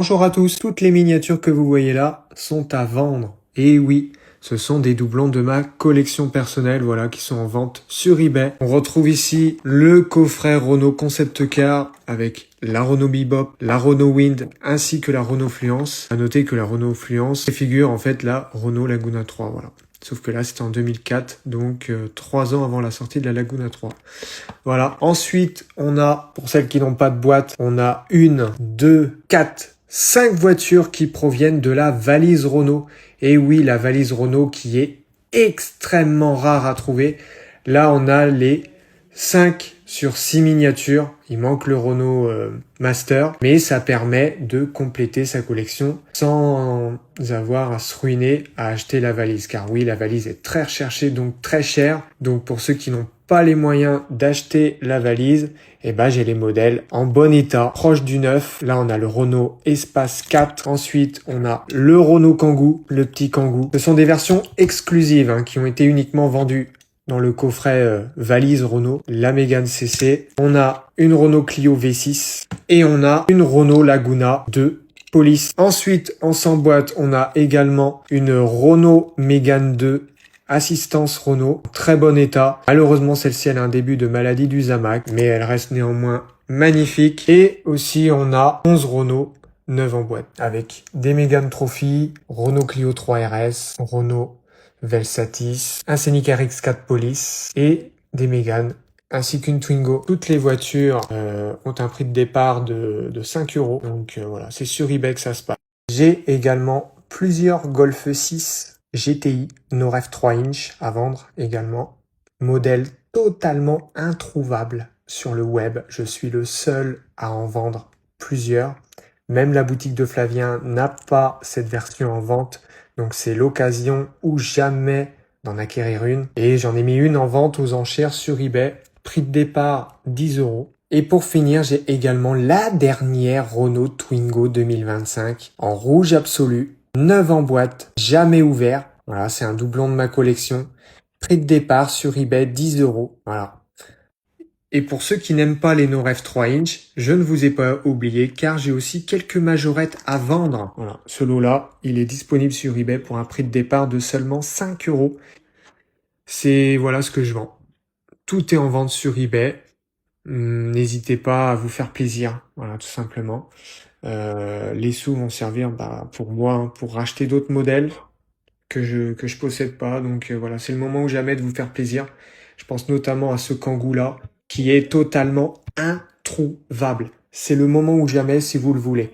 Bonjour à tous, toutes les miniatures que vous voyez là sont à vendre. Et oui, ce sont des doublons de ma collection personnelle, voilà, qui sont en vente sur eBay. On retrouve ici le coffret Renault Concept Car avec la Renault Bebop, la Renault Wind ainsi que la Renault Fluence. À noter que la Renault Fluence figure en fait la Renault Laguna 3, voilà. Sauf que là, c'était en 2004, donc 3 ans avant la sortie de la Laguna 3. Voilà. Ensuite, on a, pour celles qui n'ont pas de boîte, on a 1, 2, 4, 5 voitures qui proviennent de la valise Renault. Et oui, la valise Renault qui est extrêmement rare à trouver. Là, on a les 5 sur 6 miniatures. Il manque le Renault Master, mais ça permet de compléter sa collection sans avoir à se ruiner à acheter la valise. Car oui, la valise est très recherchée, donc très chère. Donc pour ceux qui n'ont pas les moyens d'acheter la valise, et ben j'ai les modèles en bon état, proche du neuf. Là, on a le Renault Espace 4. Ensuite, on a le Renault Kangoo, le petit Kangoo. Ce sont des versions exclusives qui ont été uniquement vendues dans le coffret valise Renault, la Mégane CC. On a une Renault Clio V6 et on a une Renault Laguna 2 Police. Ensuite, en sans boîte, on a également une Renault Mégane 2 Assistance Renault, très bon état. Malheureusement, celle-ci, elle a un début de maladie du Zamac, mais elle reste néanmoins magnifique. Et aussi, on a 11 Renault 9 en boîte, avec des Mégane Trophy, Renault Clio 3 RS, Renault Velsatis, un Scenic RX4 Police et des Mégane, ainsi qu'une Twingo. Toutes les voitures ont un prix de départ de 5 €. Donc voilà, c'est sur eBay que ça se passe. J'ai également plusieurs Golf 6 GTI, no ref 3 inch à vendre également. Modèle totalement introuvable sur le web. Je suis le seul à en vendre plusieurs. Même la boutique de Flavien n'a pas cette version en vente. Donc c'est l'occasion ou jamais d'en acquérir une. Et j'en ai mis une en vente aux enchères sur eBay. Prix de départ 10 €. Et pour finir, j'ai également la dernière Renault Twingo 2025 en rouge absolu. 9 en boîte, jamais ouvert. Voilà, c'est un doublon de ma collection. Prix de départ sur eBay 10 €. Voilà. Et pour ceux qui n'aiment pas les no ref 3 inch, je ne vous ai pas oublié car j'ai aussi quelques majorettes à vendre. Voilà, ce lot-là, il est disponible sur eBay pour un prix de départ de seulement 5 €. C'est voilà ce que je vends. Tout est en vente sur eBay. N'hésitez pas à vous faire plaisir, voilà, tout simplement. Les sous vont servir pour moi, pour racheter d'autres modèles que je possède pas. Donc voilà, c'est le moment ou jamais de vous faire plaisir. Je pense notamment à ce Kangoo là, qui est totalement introuvable. C'est le moment ou jamais si vous le voulez.